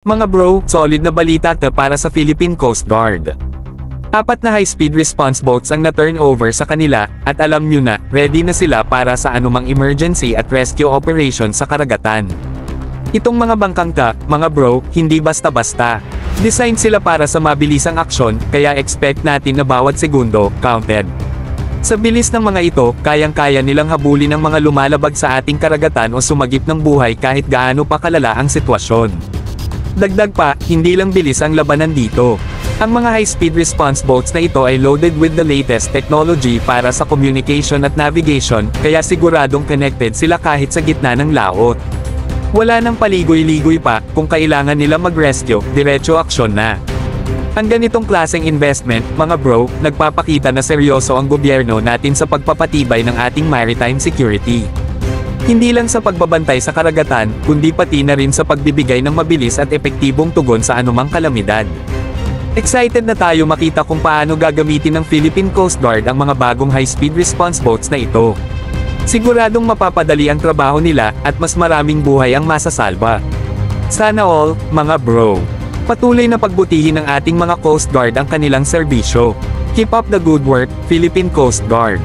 Mga bro, solid na balita para sa Philippine Coast Guard. 4 na high-speed response boats ang na-turnover sa kanila, at alam nyo na, ready na sila para sa anumang emergency at rescue operation sa karagatan. Itong mga bangkang mga bro, hindi basta-basta. Design sila para sa mabilisang aksyon, kaya expect natin na bawat segundo, counted. Sa bilis ng mga ito, kayang-kaya nilang habulin ang mga lumalabag sa ating karagatan o sumagip ng buhay kahit gaano pa kalala ang sitwasyon. Dagdag pa, hindi lang bilis ang labanan dito. Ang mga high-speed response boats na ito ay loaded with the latest technology para sa communication at navigation, kaya siguradong connected sila kahit sa gitna ng laot. Wala nang paligoy-ligoy pa, kung kailangan nila mag-rescue, diretso aksyon na. Ang ganitong klaseng investment, mga bro, nagpapakita na seryoso ang gobyerno natin sa pagpapatibay ng ating maritime security. Hindi lang sa pagbabantay sa karagatan, kundi pati na rin sa pagbibigay ng mabilis at epektibong tugon sa anumang kalamidad. Excited na tayo makita kung paano gagamitin ng Philippine Coast Guard ang mga bagong high-speed response boats na ito. Siguradong mapapadali ang trabaho nila, at mas maraming buhay ang masasalba. Sana all, mga bro. Patuloy na pagbutihin ng ating mga Coast Guard ang kanilang serbisyo. Keep up the good work, Philippine Coast Guard.